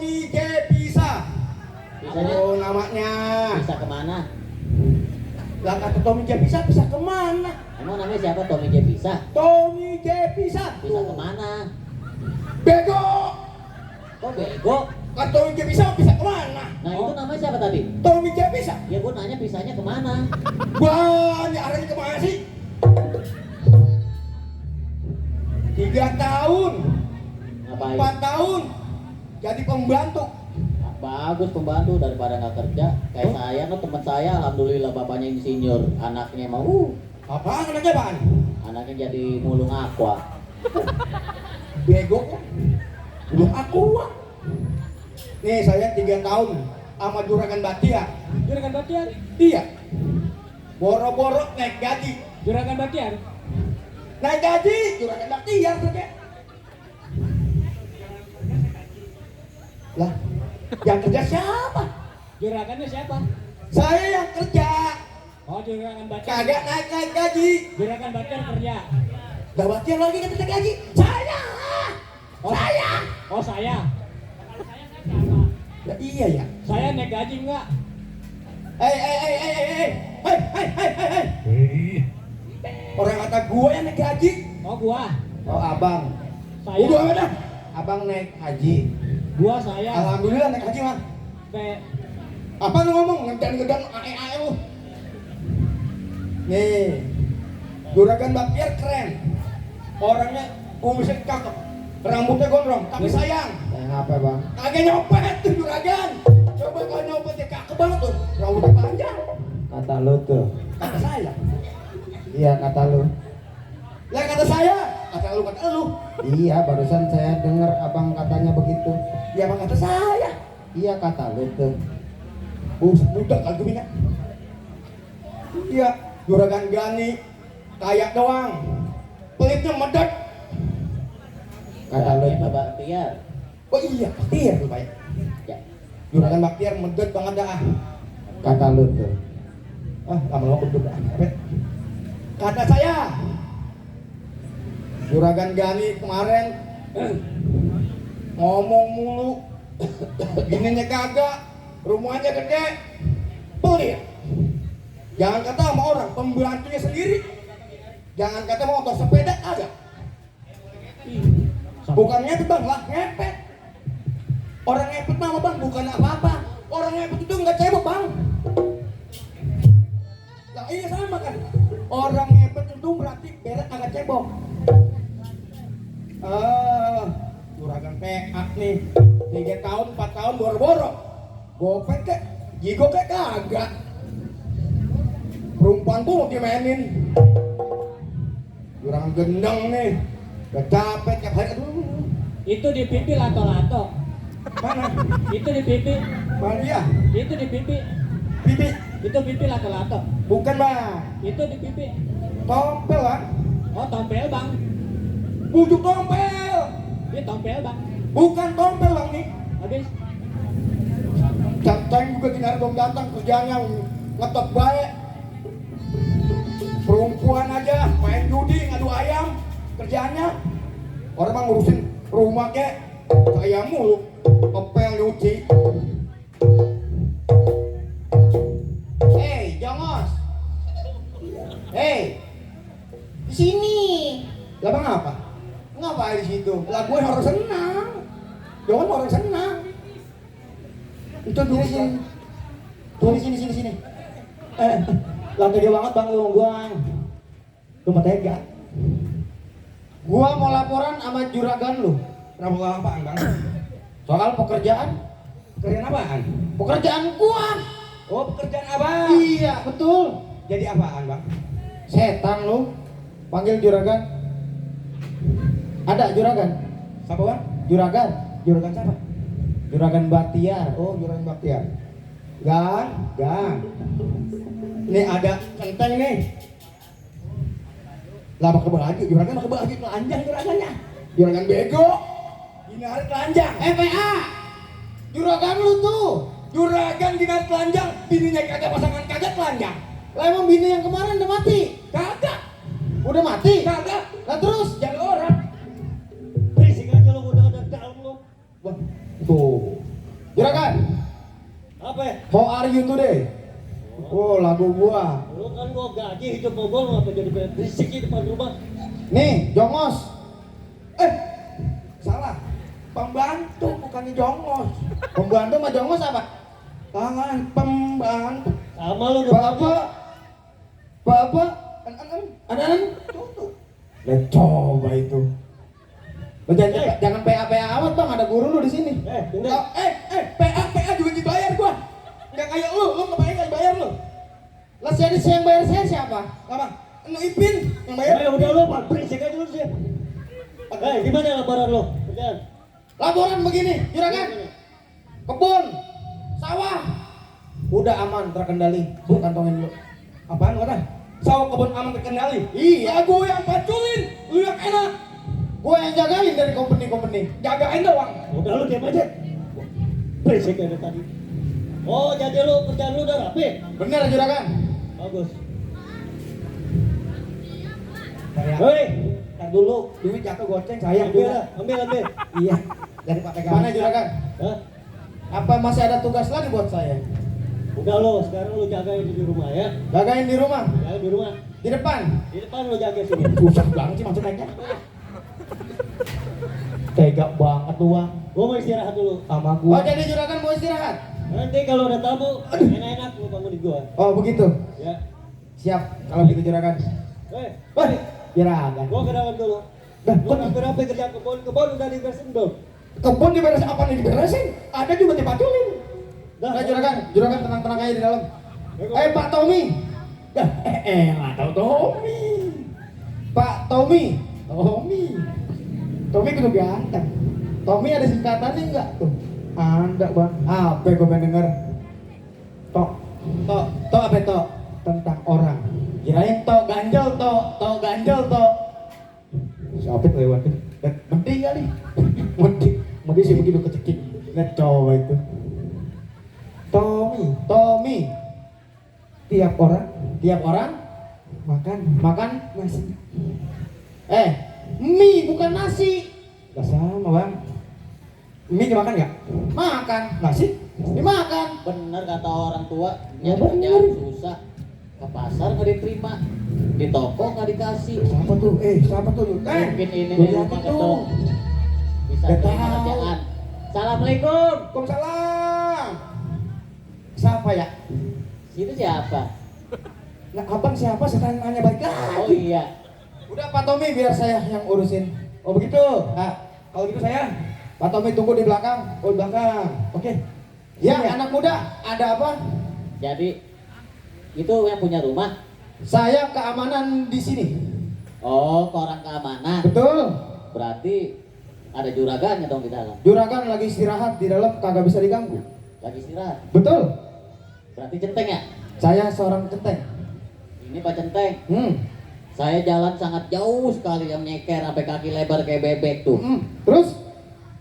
Tommy J Pisa. Pisanya Oh namanya. bisa kemana? Lah kata Tommy J Pisa bisa kemana? Emang namanya siapa Tommy J Pisa? Tommy J Pisa. Bisa kemana? Bego. Kok bego? Kata Tommy J Pisa bisa kemana? Nah itu namanya siapa tadi? Tommy J Pisa. Ya gue nanya pisahnya kemana? Banyak arahnya kemana sih? 3 tahun, Ngapain? 4 tahun jadi pembantu. Bagus pembantu daripada nggak kerja. Kayak saya kan teman saya, alhamdulillah bapaknya insinyur, anaknya mau, Apaan anaknya apaan? anaknya jadi mulung aqua. Bego kan? Belum aku. Nih saya 3 tahun sama Juragan Batiar. Juragan Batiar? Iya. Boro-boro naik gaji. Juragan Batiar? Naik gaji, Juragan Batiar saja. Lah, yang kerja siapa? Juragannya siapa? Saya yang kerja. Oh, Juragan Batiar. Kagak naik gaji. Juragan Batiar kerja. Gak Batiar lagi kan naik gaji. Saya. Oh, Saya. Oh, saya. Ya iya ya. Saya naik gaji enggak? Hei. Orang kata gue yang naik gaji. Oh, gua. Oh abang. Saya. Udah ada. Abang naik haji. Gua saya. Alhamdulillah naik haji mah. Pe. Apa lu ngomong? Ngedan-ngedan ae-ae lu. Nih. Juragan Batiar keren. Orangnya kumisnya cakep. Rambutnya gondrong, tapi sayang. Sayang apa bang? Kagak nyopet tuh Juragan. Coba kalau nyopet ya cakep banget tuh. Rambutnya panjang. Kata lu tuh. Kata saya. Iya kata lu. Lah kata saya. Kata lu. Iya barusan saya dengar abang katanya begitu. Ya emang kata saya. Iya kata lu tuh. Budak kagak punya. Iya, Juragan Gani kayak doang. Pelitnya medek. Kata lu Ini tuh. Bapak Tiar. Oh iya, Baktiar tuh baik. Ya. Juragan Baktiar medek banget dah. Kata lu tuh. Lama-lama beduk dah. Kata saya. Juragan Gani kemarin ngomong mulu. Gininya kagak. Rumahnya gede. Pelit. Jangan kata sama orang, pembantunya sendiri. Jangan kata motor sepeda ada. Bukan ngepet bang, lah ngepet. Orang ngepet mah bang bukan apa-apa. Orang ngepet itu nggak cebok bang. Lah iya sama kan. Orang ngepet itu berarti berak agak cebok. Juragan PA nih 3 tahun 4 tahun boro-boro. Gopek kek, jigo kek kagak. Perempuan tuh dimainin. Juragan gendeng nih. Udah capek tiap hari. Aduh. Itu di pipi lato-lato. Mana? Itu di pipi. Mana dia? Itu di pipi. Bibi. Itu pipi lato-lato. Bukan bang. Itu di pipi. Tompel bang. Oh, tompel, Bang. Bujuk tompel. Ini tompel, Bang. Bukan tompel bang nih. Habis. Canteng juga tinggal belum datang kerjanya ngetok baik. Perempuan aja main judi ngadu ayam kerjanya. Orang mah ngurusin rumah kek kayak mulu. Topel nyuci. Hei Jongos. Hei. Di sini. Lah bang apa? Ngapain di situ? Lah gue harus senang. Jangan orang senang. Itu dulu sini. Tuh di sini. Lah tega banget bang lu bang. Lu mah tega. Gua mau laporan sama juragan lu. Kenapa apaan bang? Soal pekerjaan. Pekerjaan apaan? Pekerjaan gua. Oh pekerjaan abang. Iya betul. Jadi apaan bang? Setan lu. Panggil juragan. Ada juragan. Siapa bang? Juragan. Juragan siapa? Juragan Batiar. Oh juragan Baktiar. Gang. Nih ada kenteng nih. Lah pakai baju, juragan pakai baju telanjang juragannya. Juragan bego. Ini hari telanjang. PA. Juragan lu tuh. Juragan gini hari telanjang, bininya kagak pasangan kagak telanjang. Lah emang bini yang kemarin udah mati. Kagak. Udah mati. Kagak. Lah terus Jadi orang. Berisik aja lu udah ada dalam lu. Wah, tuh. Juragan, Apa? how are you today? Oh, lagu gua. Lu kan gua gaji hidup mogol ngapa jadi berisik di depan rumah? Nih, Jongos. Salah. Pembantu bukannya Jongos. Pembantu sama jongos apa? Tangan pembantu. Sama lu Bapak. Bapak. Anan. Lihat coba itu. Lu jangan PA amat bang, ada guru lu di sini. Bener. PA juga dibayar gua. Enggak kayak lu ngapain enggak dibayar lu? Lah jadi yang bayar saya siapa? Apa? Anu Ipin yang bayar. Udah lu Pak, berisik aja lu sih. Gimana laporan lu? Kerjaan. Laporan begini, juragan. Kebun, sawah, udah aman terkendali. Bu kantongin lu. Apaan kata? Sawah kebun aman terkendali. Iya, Gua yang paculin, lu yang enak. gue yang jagain dari company. Jagain doang. Udah lu diam aja. Berisik aja tadi. Oh, jadi lu kerjaan lu udah rapi? Bener juragan. Bagus. Saya. Hei, Ntar dulu, duit jatuh goceng sayang ambil gua. lah, ambil. Iya. Dari Pak Tegal. Mana juragan? Hah? Apa masih ada tugas lagi buat saya? Udah lu, sekarang lu jagain di rumah ya. Jagain di rumah, Jaga di rumah. di depan. Di depan lu jaga sini. Susah banget sih maksud naiknya. Tega banget lu, Bang. Gua mau istirahat dulu. Sama Oh gua. jadi juragan mau istirahat? Nanti kalau ada tamu, enak-enak lu bangun di gua. Oh begitu. Ya. Siap kalau gitu juragan. Hei, Juragan. gua ke dalam dulu. Dah, Lu rapi-rapi kerja kebun udah diberesin belum? Kebun diberesin apa nih diberesin? Ada juga dipaculin. Nah juragan tenang-tenang aja di dalam. Eh, Pak Tommy, Dah, nggak tahu Tommy. Pak Tommy, Tommy kudu ganteng. Tommy ada singkatannya enggak tuh? Ada, Bang. Apa gue pengen denger? Tok Tok apa tok? tentang orang. Kirain tok ganjel tok. Siapa tuh lewat tuh? Mending kali. Mending sih begitu kecekik. Lihat coba itu. Tommy, Tiap orang tiap orang makan nasi. mie bukan nasi. Gak sama, Bang. Mie dimakan nggak? Makan, Nasi? dimakan. Bener kata orang tua, Ya, nyari bener. kerjaan susah. Ke pasar nggak diterima, di toko nggak dikasih. Siapa tuh? Siapa tuh? Mungkin ini gua nih liatin rumah tuh. gedung. Bisa Gak terima tahu. kerjaan. Assalamualaikum. Waalaikumsalam. Siapa ya? Itu siapa? Nah, abang siapa? Saya tanya balik lagi. Oh iya. Udah Pak Tommy biar saya yang urusin. Oh begitu. Nah, Kalau gitu saya Pak Tommy tunggu di belakang. oh di belakang. Oke. Ya, Sini anak muda, ada apa? Jadi itu yang punya rumah. Saya keamanan di sini. Oh, ke orang keamanan. Betul. Berarti ada juragannya dong di dalam. Juragan lagi istirahat di dalam, kagak bisa diganggu. Lagi istirahat. Betul. Berarti centeng ya? Saya seorang centeng. Ini Pak Centeng. Saya jalan sangat jauh sekali yang nyeker sampai kaki lebar kayak bebek tuh. Terus?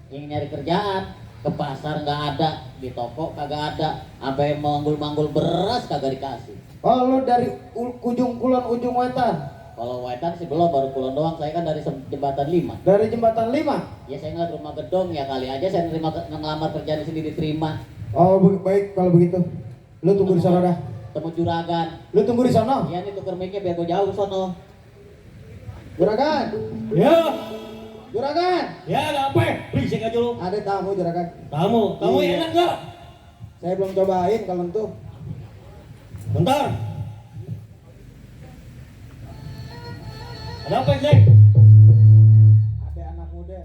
Ingin nyari kerjaan, ke pasar nggak ada, di toko kagak ada, sampai manggul-manggul beras kagak dikasih. Oh, lu dari ujung kulon ujung wetan. Kalau wetan sih belum, baru kulon doang. Saya kan dari jembatan 5. Dari jembatan 5. Ya saya ngeliat rumah gedung, ya kali aja saya ngelamar kerjaan di sini diterima. Oh, baik kalau begitu. Lu tunggu di sana dah. Temu juragan. Lu tunggu di sana. Iya nih tuker mic-nya biar gue jauh ke sono. Juragan. Ya, Juragan. ya ada apa? Berisik aja lu. Ada tamu juragan. Kamu Iya. enak nggak? Saya belum cobain kalau itu. Bentar. Ada apa sih? Ada anak muda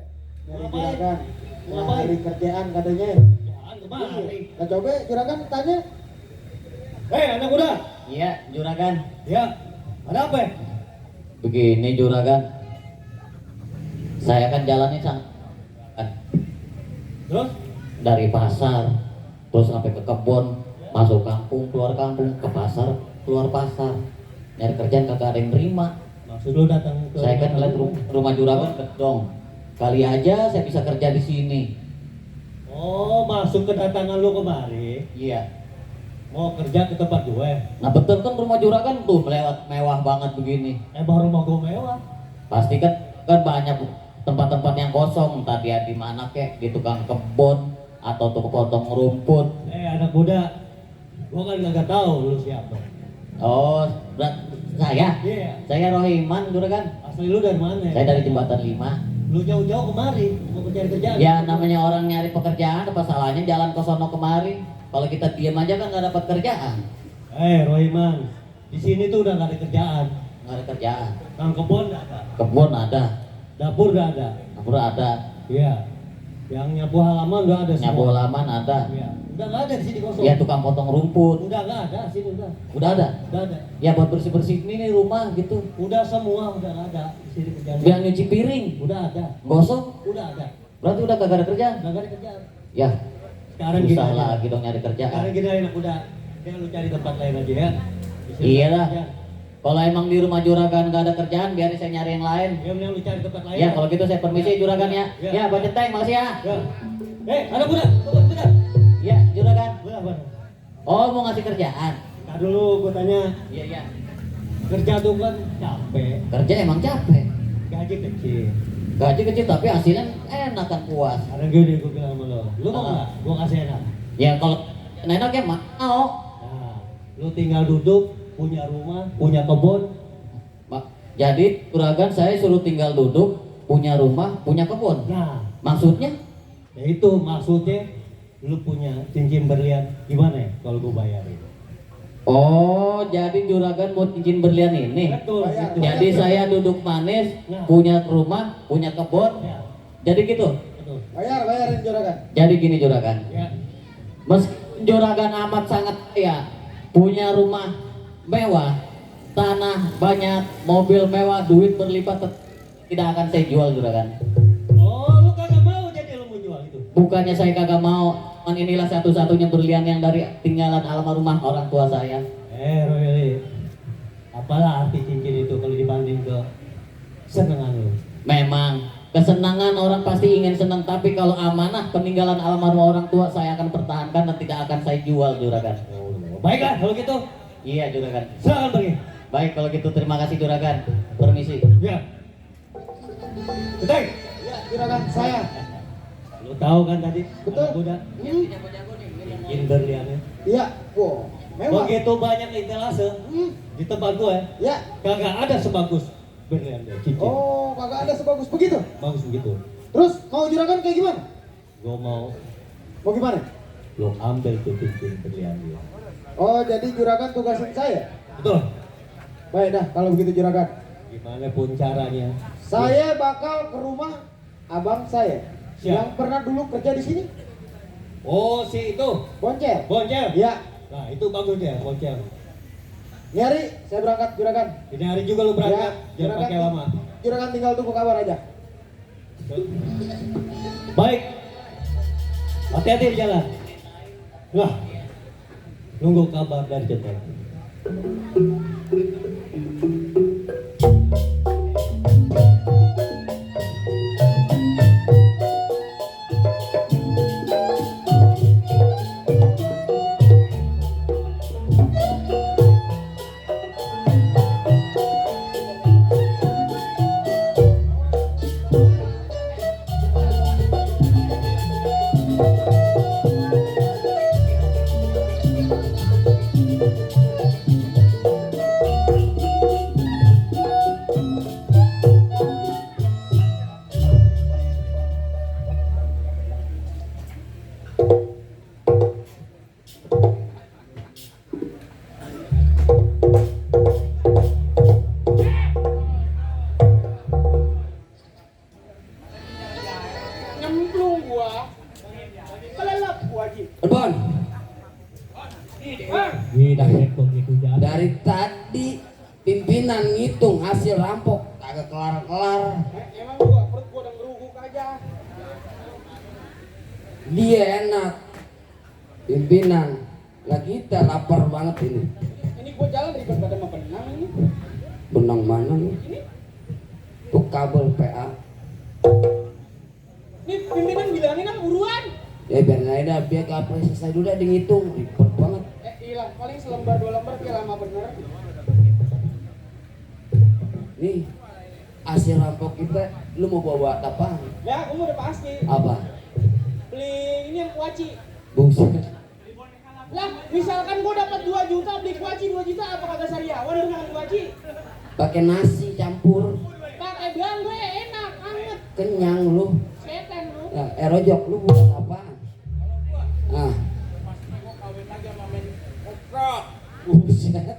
nyari Ngapain? juragan. Ngapain? Nyari kerjaan katanya. Jangan kemari. Nah, coba juragan tanya. Anak muda. Iya, juragan. Ya, ada apa? Begini juragan. Saya kan jalannya kan Terus? dari pasar, terus sampai ke kebun, masuk kampung, keluar kampung, ke pasar, keluar pasar. Nyari kerjaan kagak ada yang terima. Maksud lu datang ke Saya kan ngeliat rumah juragan gedong. Kali aja saya bisa kerja di sini. Oh, masuk kedatangan lu kemari. Iya. Mau kerja ke tempat gue. Nah betul kan rumah juragan tuh melewat mewah banget begini. Baru rumah gue mewah. Pasti kan banyak tempat-tempat yang kosong. Entah dia di mana kek, di tukang kebun, atau tukang potong rumput. Anak muda, gua kan nggak tahu lu siapa. Oh, saya? Iya. Saya Rohiman, juragan. Asli lu dari mana? Saya dari Jembatan 5. Lu jauh-jauh kemari mau cari kerjaan. Ya namanya orang nyari pekerjaan, apa salahnya jalan ke sono kemari. Kalau kita diem aja kan nggak dapat kerjaan. Rohiman, di sini tuh udah nggak ada kerjaan. Nggak ada kerjaan. Kang kebun nggak ada, Kebun ada, dapur nggak ada. dapur ada, Iya. Yang nyapu halaman udah ada semua. nyapu halaman ada. Iya. Udah nggak ada di sini kosong. Ya tukang potong rumput, Udah nggak ada sini udah. udah ada. Udah ada. Ya buat bersih-bersih ini rumah gitu. Udah semua udah nggak ada di sini kerjaan. Yang nyuci piring, Udah ada. gosok, Udah ada. berarti udah kagak ada kerjaan. Udah nggak ada kerjaan. Ya, Sekarang gini susah aja. lagi dong nyari kerjaan. Sekarang gini anak muda. Ya lu cari tempat lain aja ya. Di sini Iya nggak ada dah. kerjaan. Kalau emang di rumah juragan nggak ada kerjaan, biar saya nyari yang lain. Ya mending lu cari tempat lain. Ya kalau gitu saya permisi juragan ya. Ya. Ya, Pak Centeng, makasih ya. Ya. Anak muda, tunggu bentar. Ya, juragan. Benar. Oh, mau ngasih kerjaan? Nah dulu gua tanya, Iya, iya. kerja tuh kan capek, Kerja emang capek. gaji kecil. Gaji kecil tapi hasilnya enak kan puas. Ada gini gua bilang sama lo, lu mau nggak? Gua kasih enak. Ya kalau enak ya mau. Nah, lu tinggal duduk, punya rumah, punya kebun. Jadi juragan saya suruh tinggal duduk, punya rumah, punya kebun. Nah, Maksudnya? ya itu maksudnya, lu punya cincin berlian gimana ya kalau gua bayarin? Oh, jadi juragan mau cincin berlian ini. Betul. Bayar. Gitu. Jadi saya duduk manis, Ya. punya rumah, punya kebun. Ya, Jadi gitu. betul. Bayarin juragan. Jadi gini juragan. Ya, Meski juragan amat sangat kaya, punya rumah mewah, tanah banyak, mobil mewah, duit berlipat, tidak akan saya jual juragan. oh lu kagak mau jadi lu mau jual itu? Bukannya saya kagak mau, inilah satu-satunya berlian yang dari tinggalan almarhumah orang tua saya. Royali, apalah arti cincin itu kalau dibanding ke senengan lu? Memang kesenangan orang pasti ingin senang, tapi kalau amanah peninggalan almarhum orang tua saya akan pertahankan dan tidak akan saya jual juragan. Baiklah kalau gitu, Iya juragan. silakan pergi. Baik kalau gitu terima kasih juragan. Permisi. Ya. Betul. Ya, juragan saya. Lu tahu kan tadi? Betul. Anak muda, Hmm. cincin berliannya. Iya, wow, mewah. Begitu banyak etalase Hmm. di tempat gua Ya. kagak ada sebagus berlian dia, cincin. Oh, kagak ada sebagus begitu. Bagus begitu. Terus mau juragan kayak gimana? Gua mau Mau gimana? lu ambil tuh cincin berlian dia. Oh, jadi juragan tugasin saya. Betul. Baik dah, kalau begitu juragan. Gimana pun caranya. Saya bakal ke rumah abang saya Siap. yang pernah dulu kerja di sini. Oh si itu, Boncel. boncel. Ya, Nah itu bagus ya, boncel. ini hari saya berangkat juragan. Ini hari juga lu berangkat, jangan pakai lama. Juragan tinggal tunggu kabar aja. Baik. Hati-hati di jalan. Nah, nunggu kabar dari Centeng. Nyemplung gua. Kelelep gua Ji. Bon, Tidak begitu jalan. dari tadi pimpinan ngitung hasil rampok kagak kelar-kelar. Emang gua perut gua udah ngeruguk aja. Dia enak. Pimpinan. Lah kita lapar banget ini. Ini gua jalan ribet pada mau benang ini. Benang mana nih? Tuh kabel PA. Ini pimpinan bilangin kan buruan. Ya biar nggak ada, biar kapal selesai dulu dah dihitung. Ribet banget. Iya, paling selembar dua lembar kayak lama bener. Nih, hasil rampok kita, lu mau bawa apa? Ya, gua udah pasti. Apa? beli ini yang kuaci. Buset. Lah, misalkan gua dapat 2 juta beli kuaci 2 juta apa kagak sariawan lu makan kuaci? Pakai nasi campur. Pakai bilang gue enak anget. Kenyang lu. Setan lu. Nah, erojok lu buat apaan? Ah. Buset.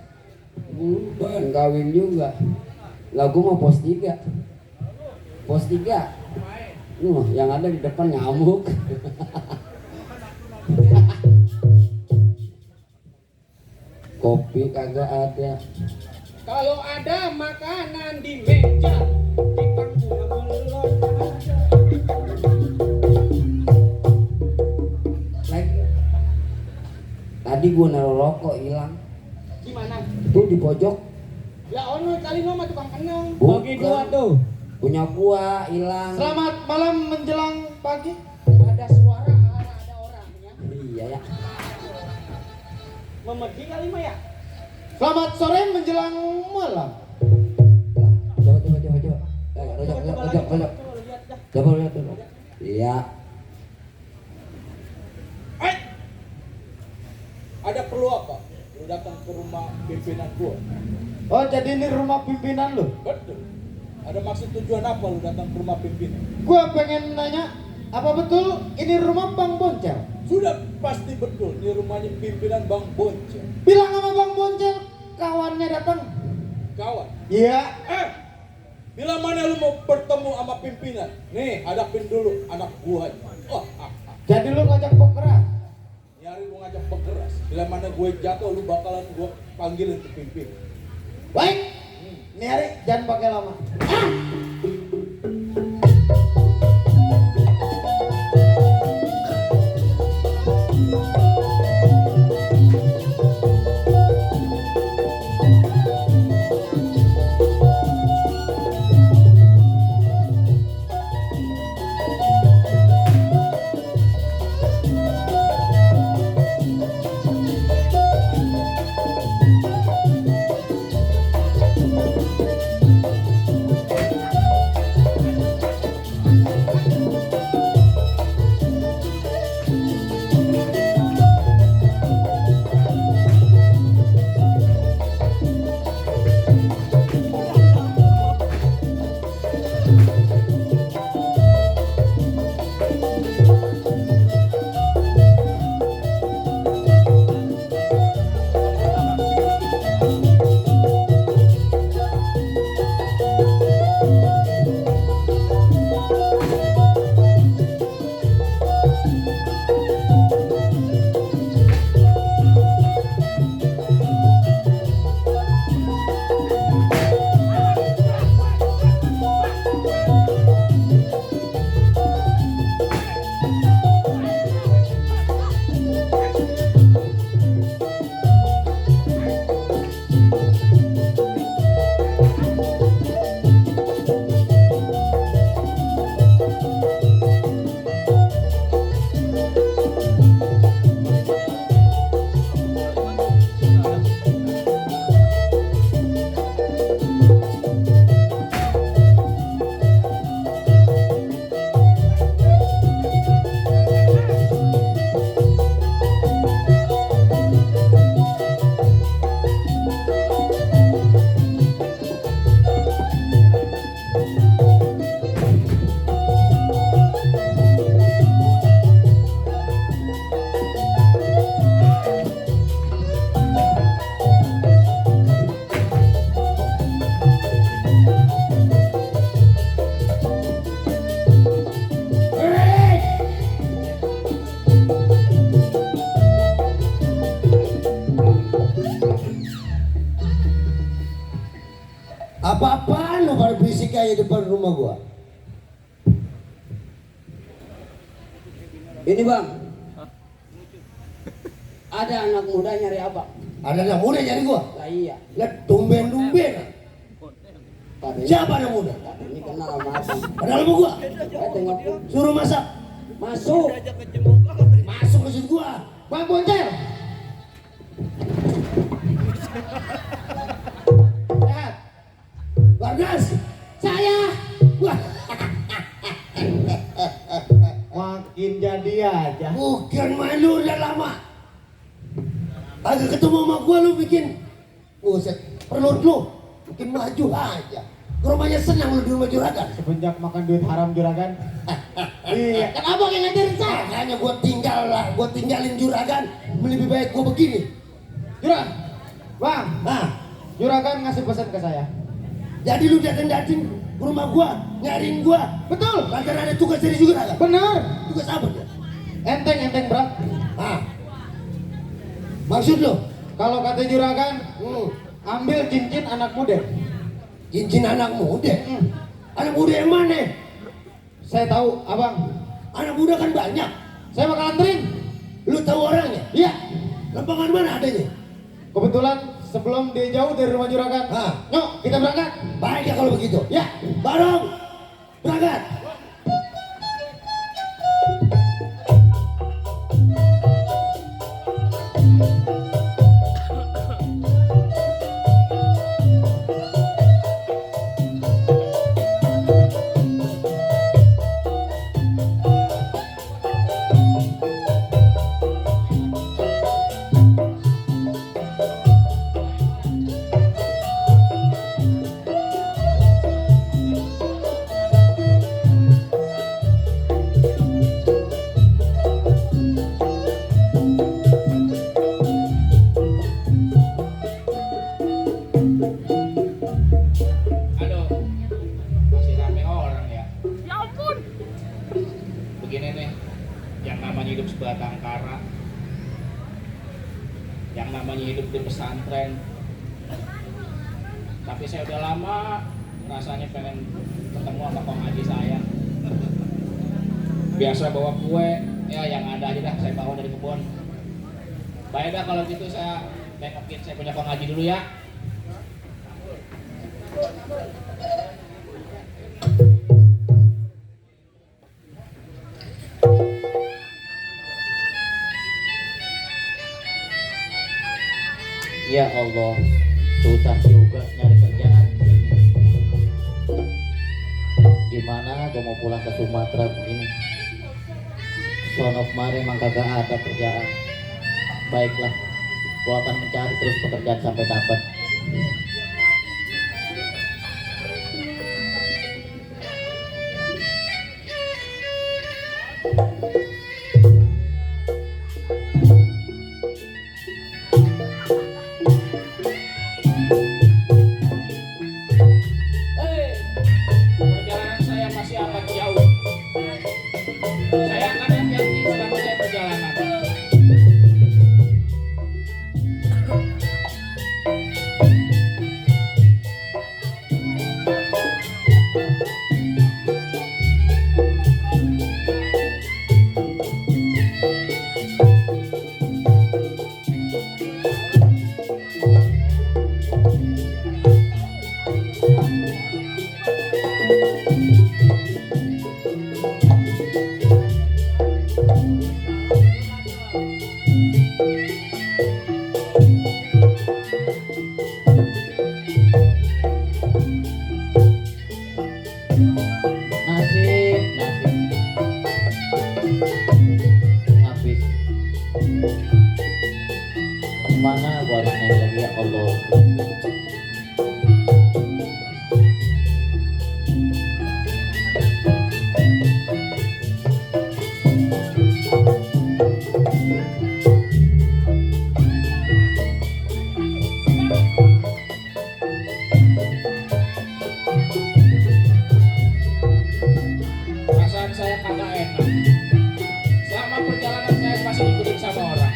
Bukan kawin juga. Lah gua mau pos 3. Pos 3. Yang ada di depan nyamuk. Kopi kagak ada. Kalau ada makanan di meja, di panggung belum ada. Lagi. Tadi gua naruh rokok hilang. Gimana? Itu di pojok. Ya ono kali lo mah tukang kenang. Bagi gua tuh. Punya gua hilang. Selamat malam menjelang pagi. Ada suara ada orangnya. Iya ya. Memegi kali mah ya. Selamat sore menjelang malam. Coba. Rojok. Coba lihat dah. Coba lihat dulu. Iya. Ada perlu apa? Lu datang ke rumah pimpinan gua. Oh, jadi ini rumah pimpinan lu? Betul. Ada maksud tujuan apa lu datang ke rumah pimpinan? Gua pengen nanya, apa betul ini rumah Bang Boncel? Sudah pasti betul, ini rumahnya pimpinan Bang Boncel. Bilang sama Bang Boncel, kawannya datang. Kawan. Iya. Bila mana lu mau bertemu sama pimpinan? Nih, hadapin dulu anak gua. Jadi lu ngajak pokeran? Nyari gua ngajak pekeras. Bila mana gue jatuh, lu bakalan gua panggilin ke pimpinan. Baik. Nih hari jangan pakai lama. Apa-apaan lu pada berisik aja depan rumah gua? Ini bang. Ada anak muda nyari apa? Ada anak muda nyari gua? Lah iya. Lihat tumben-tumben. Tadi Siapa anak muda? ini kenal sama abang. Kenal sama gua? Tengok tuh. Suruh masak. Masuk. Masuk ke situ gua. Bang Boncel. Sehat. Bargas. Saya Wah, makin jadi Iya aja. Bukan malu udah lama. Agak ketemu sama gua lu bikin buset perut lu bikin maju aja. Ke rumahnya senang lu di rumah juragan. Semenjak makan duit haram juragan. Iya. Kan abang yang ngajarin saya. Makanya gua tinggalin juragan. Lebih baik gua begini. Juragan, bang, Nah, juragan ngasih pesan ke saya. jadi lu datang-datang ke rumah gua, nyariin gua. Betul, Lantaran ada tugas dari juragan. benar. Tugas apa dia? Enteng berat. Ah. Maksud lu? Kalau kata juragan, ambil cincin anak muda. Cincin anak muda. Anak muda yang mana? Saya tahu, abang. Anak muda kan banyak. Saya bakal anterin. Lu tahu orangnya? Iya. Lembangan mana adanya? Kebetulan sebelum dia jauh dari rumah juragan. Ah. Yuk, kita berangkat. Baik ya kalau begitu. Ya. Barong. Berangkat. Aduh, masih rame orang ya. Ya ampun. Begini nih, yang namanya hidup sebatang kara, yang namanya hidup di pesantren. Tapi saya udah lama rasanya pengen ketemu sama Kong Haji saya. Biasa bawa kue, ya yang ada aja dah saya bawa dari kebun. Baik dah kalau gitu saya nengokin saya punya Kong Haji dulu ya. Ya Allah, susah juga nyari kerjaan begini. Gimana gue mau pulang ke Sumatera begini? Sono kemarin emang kagak ada kerjaan. Baiklah, gue akan mencari terus pekerjaan sampai dapat. Perjalanan saya masih amat jauh. Saya akan hati-hati selama saya perjalanan. Habis. Mana gua harus nyanyi lagi ya Allah. Perasaan saya kagak enak. Selama perjalanan saya masih diikutin sama orang.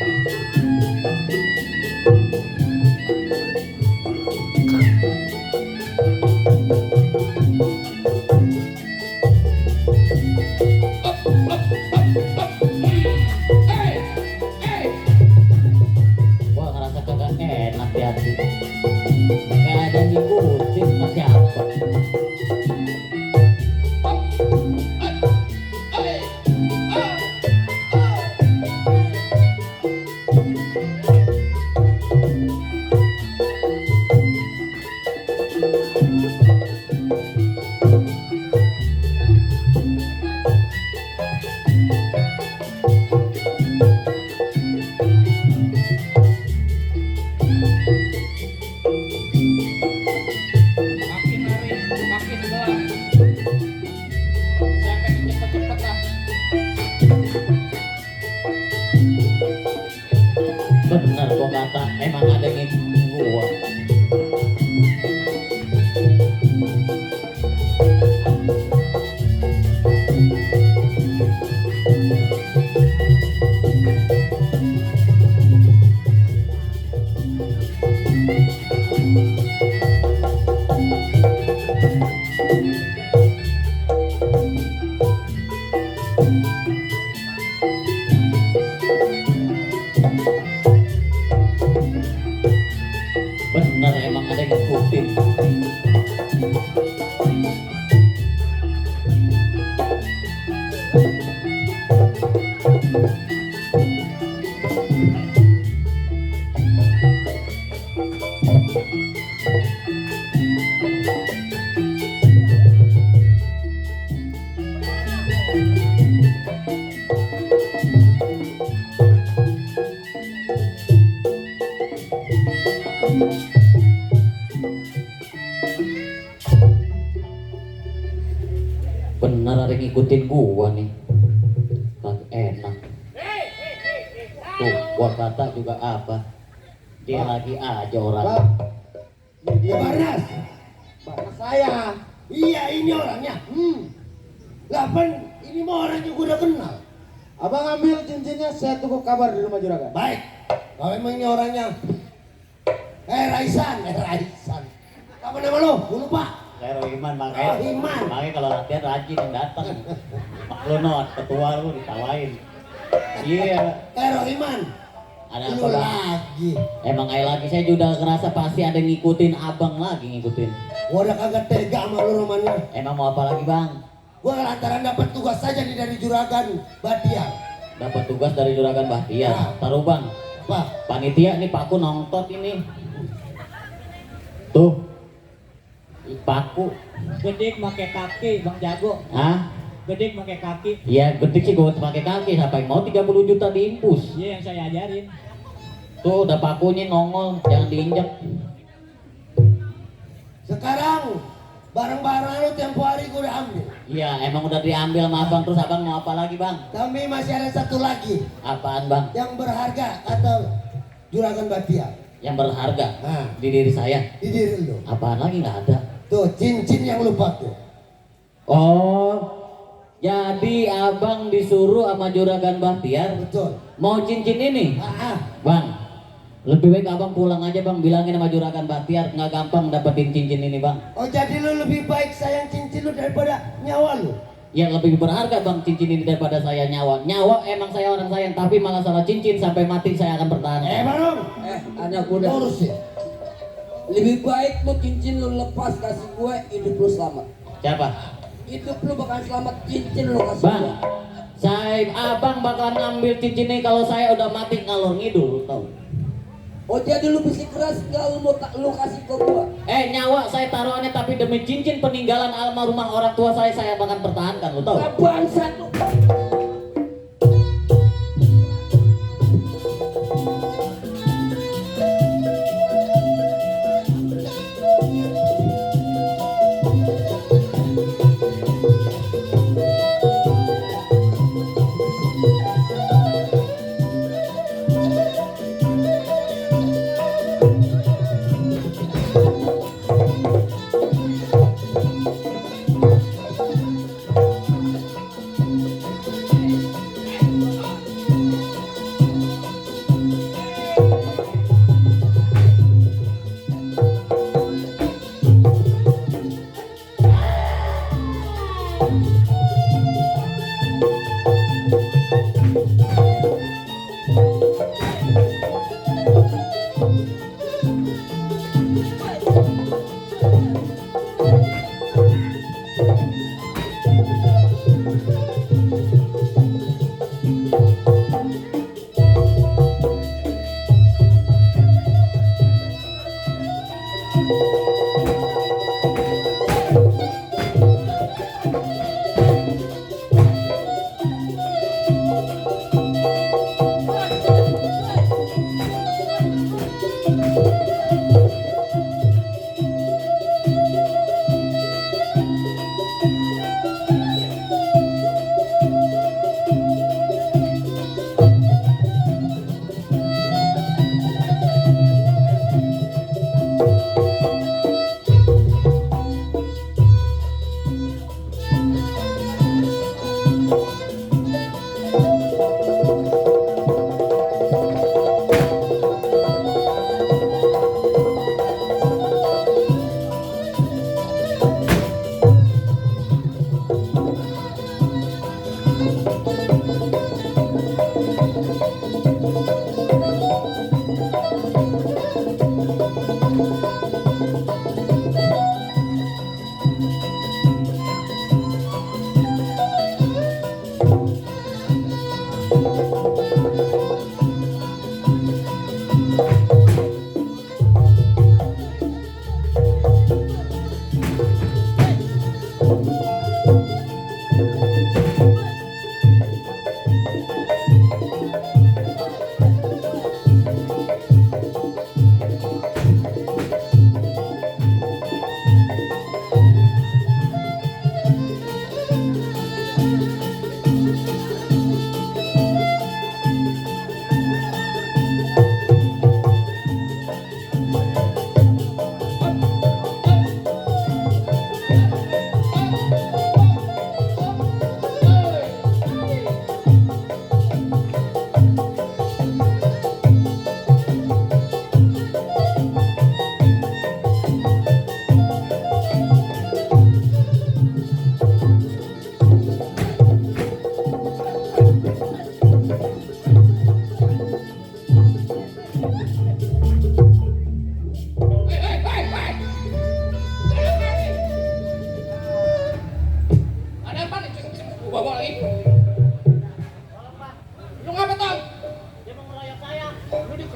Benar gua kata, emang ada yang ngikutin gua. Benar emang ada yang ngikutin. Benar ada yang ngikutin gua nih. Kagak enak. Tuh, gua kata juga apa? Dia lagi aja orang. Bang, ini dia Barnas. Barnas saya. Iya ini orangnya. Lapan ini mah orang yang gue udah kenal. Abang ambil cincinnya, saya tunggu kabar di rumah juragan. Baik. Kalau emang ini orangnya. Raisan. Apa nama lo? Gue lupa. Saya Rohiman makanya. Rohiman. Makanya kalau latihan rajin yang datang. Pak lu not, ketua lu ditawain. Iya. Rohiman. Ada Lu apa bang? lagi. Emang kayak lagi saya juga ngerasa pasti ada yang ngikutin abang lagi ngikutin. Gue udah kagak tega sama lu Romannya. Emang mau apa lagi bang? Gue lantaran dapat tugas saja nih dari juragan Batiar. Dapat tugas dari juragan Bahtiar. Nah. Taruh bang. Apa? Panitia nih Paku nongtot ini. Tuh. Paku. Gedik pakai kaki, Bang Jago. Hah? Gedik pakai kaki. Iya gedik sih gue pakai kaki. Siapa yang mau 30 juta diimpus? Iya yang saya ajarin. Tuh udah pakunya nongol, jangan diinjek. Sekarang barang-barang lu tempo hari gue udah ambil. Iya emang udah diambil sama abang, terus abang mau apa lagi bang? Kami masih ada satu lagi Apaan bang? yang berharga atau juragan Batiar. Yang berharga Nah, di diri saya. di diri lu. Apaan lagi nggak ada? Tuh cincin yang lu pakai. Oh, jadi abang disuruh sama juragan Bahtiar Betul. mau cincin ini? Ah, Bang, lebih baik abang pulang aja bang, bilangin sama juragan Bahtiar nggak gampang dapetin cincin ini bang. Oh jadi lu lebih baik sayang cincin lu daripada nyawa lu. Yang lebih berharga bang cincin ini daripada saya nyawa. Nyawa emang saya orang sayang, tapi malah salah cincin sampai mati saya akan bertahan. Barong. Anak muda, Urusin. lebih baik lu cincin lu lepas kasih gue, hidup lu selamat. Siapa? Hidup lu bakal selamat, cincin lu kasih Bang, gue. saya abang bakalan ngambil cincin ini kalau saya udah mati ngalor ngidul, tau? Oh jadi lu bisik keras kalau lu mau lu kasih ke gue. Nyawa saya taruhannya tapi demi cincin peninggalan almarhumah orang tua saya bakal pertahankan, lu tau? Bangsat lu.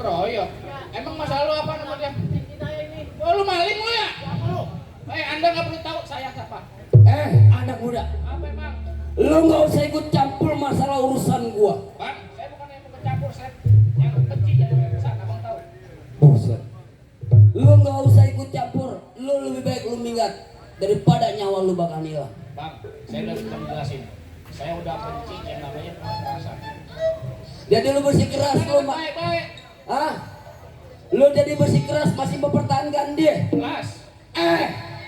Keroyok. Emang masalah lu apa namanya? Oh, lu maling lu ya? Anda nggak perlu tahu saya siapa. Anak muda, Apa emang? lu nggak usah ikut campur masalah urusan gua. Bang, saya bukan yang mau campur, saya yang benci jadi urusan, abang tahu. Buset. Lu nggak usah ikut campur. Lu lebih baik lu minggat daripada nyawa lu bakal hilang. Bang, saya udah bisa menjelasin. Saya udah benci yang namanya kekerasan. Jadi lu bersikeras lu mah. Baik-baik. Hah? Lu jadi bersikeras masih mempertahankan dia. Kelas.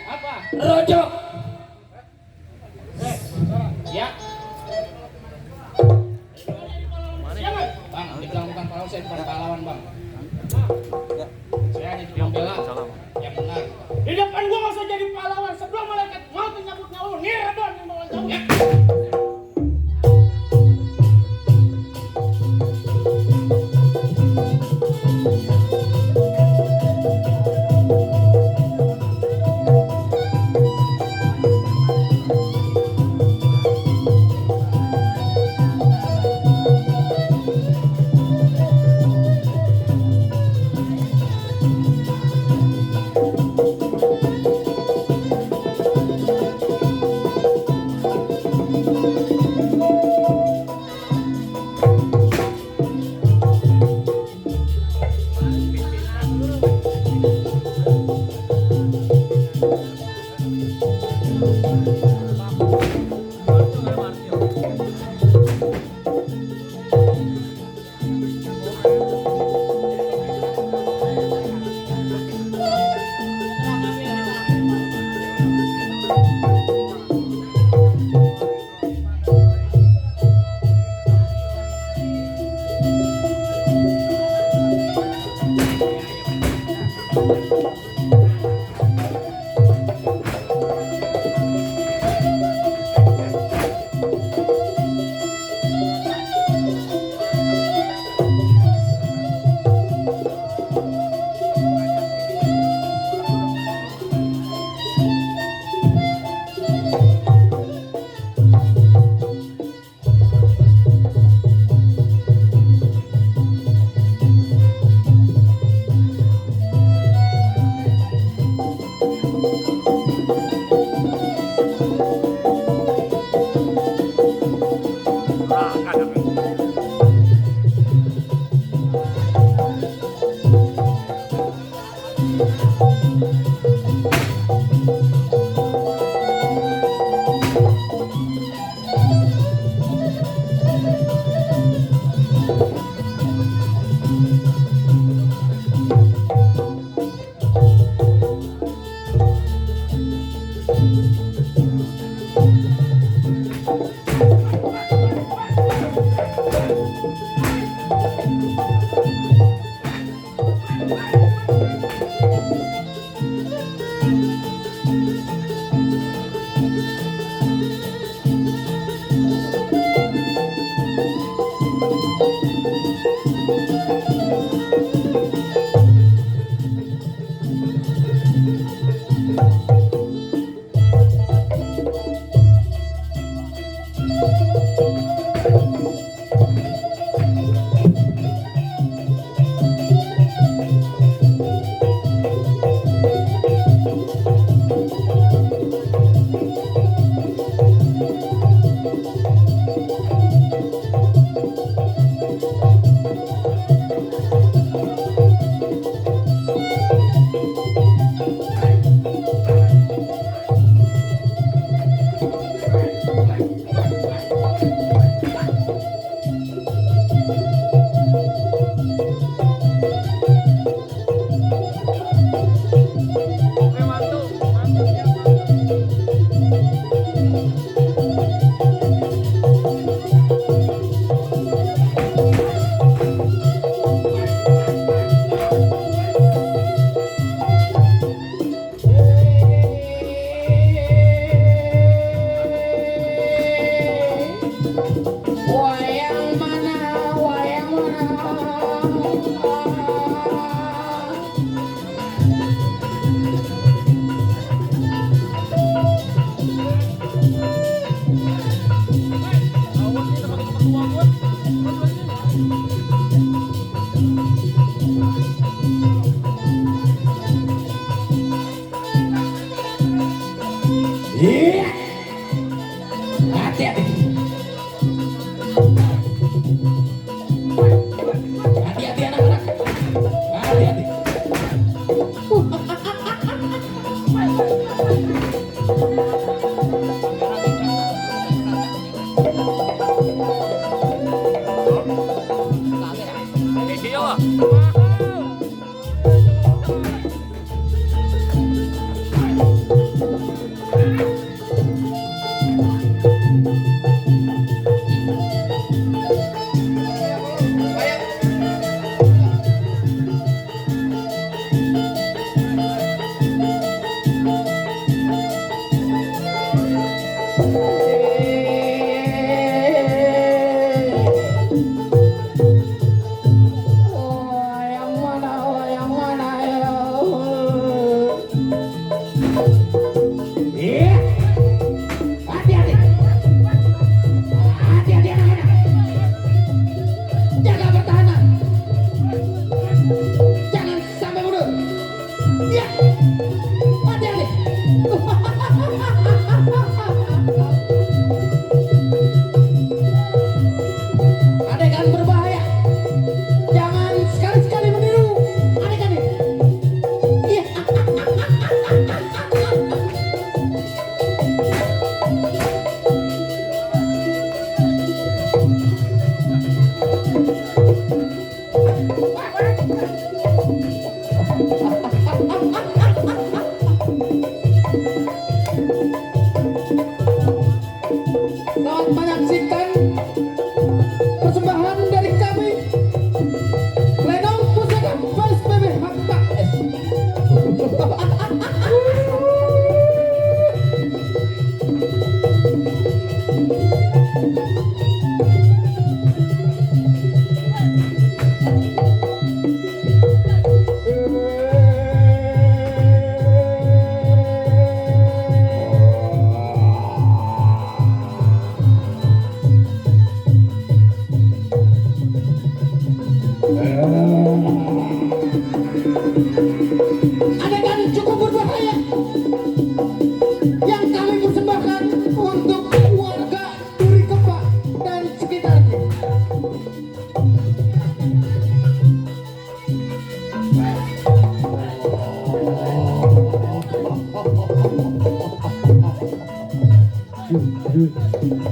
Apa? Rojok. Ya. Bang, dibilang bukan pahlawan, saya bukan pahlawan, Bang. Saya hanya cuma bela yang benar. Di depan gua nggak usah jadi pahlawan. Sebelum malaikat mau menyambut nyawa lu, nih Radon yang mau cabut. Ya.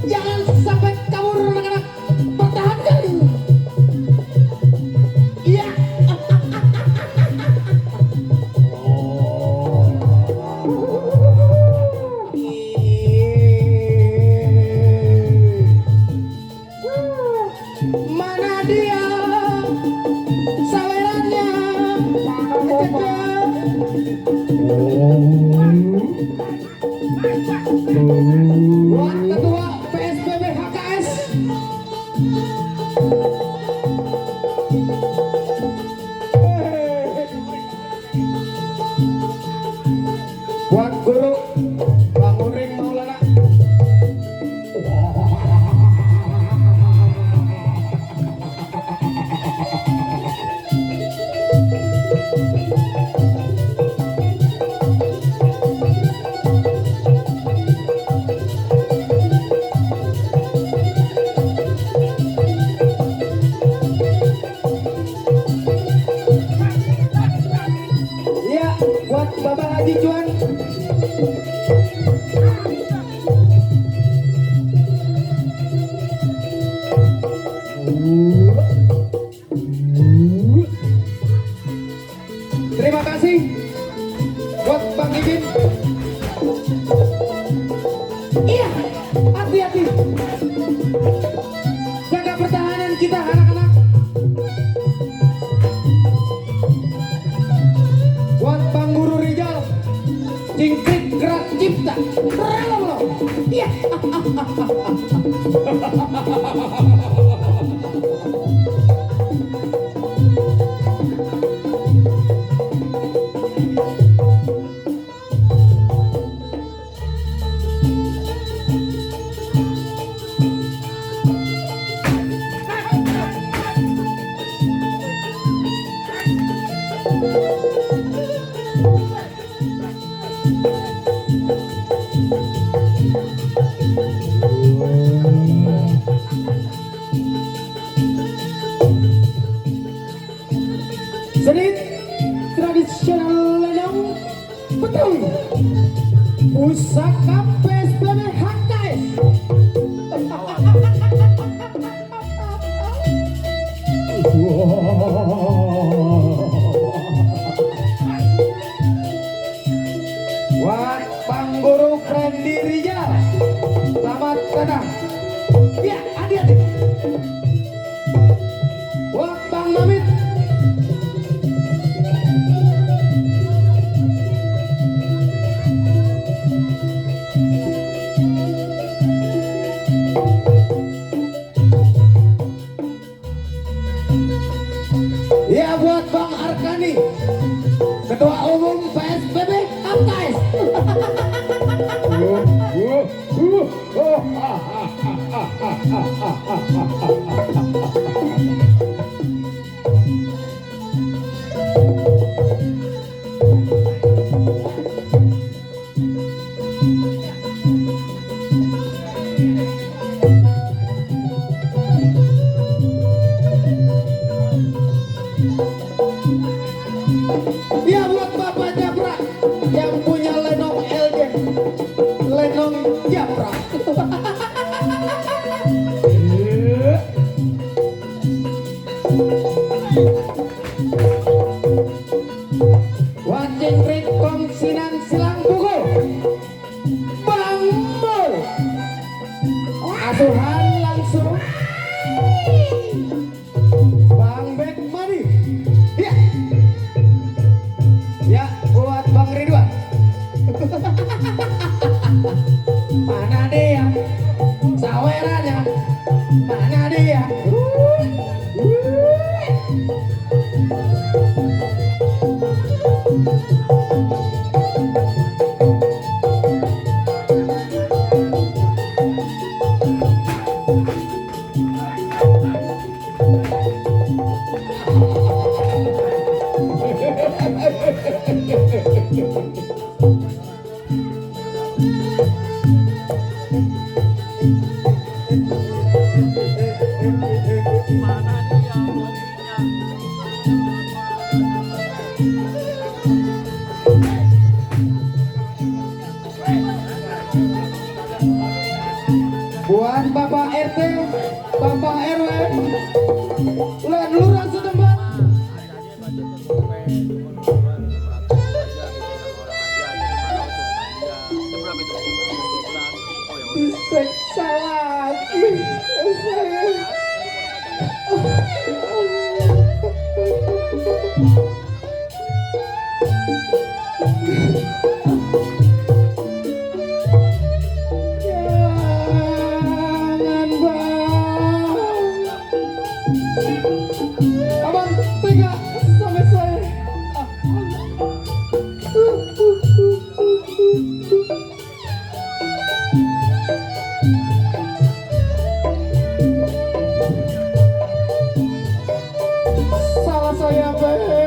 Jangan sampai kabur anak-anak. Pertahankan ini. Iya. Mana dia? Sawerannya. Buat ketua PSBB HKS. Buat guru Bang Uring Maulana. Iya, buat Bapak Haji Cuan. Terima kasih buat Bang Ibin. Iya, hati-hati. Jaga pertahanan kita anak-anak. Buat Bang Guru Rijal, Cingkrik Gerak Cipta. Relo. Iya. Seni tradisional Lenong Betawi, pusaka PSBB HKS. Buat Bang Guru Randy Rijal, selamat datang. Ya, hati-hati. Buat Bang Mamit, ya buat Bang Arkani, Ketua Umum PSBB Aptais. Ya buat Bapak Japra yang punya Lenong LG, Lenong Japra. Watching Rit Kongsinan Silang Pukul, Bang Mul, asuhan langsung, Bang Bek Madi. Ya. Ya, buat Bang Ridwan. Mana dia? Sawerannya. Mana dia? Buat Bapak RT, Bapak RW, lurah setempat. Diseksa lagi saya. Jangan bang, abang tega sama saya. Salah saya bang.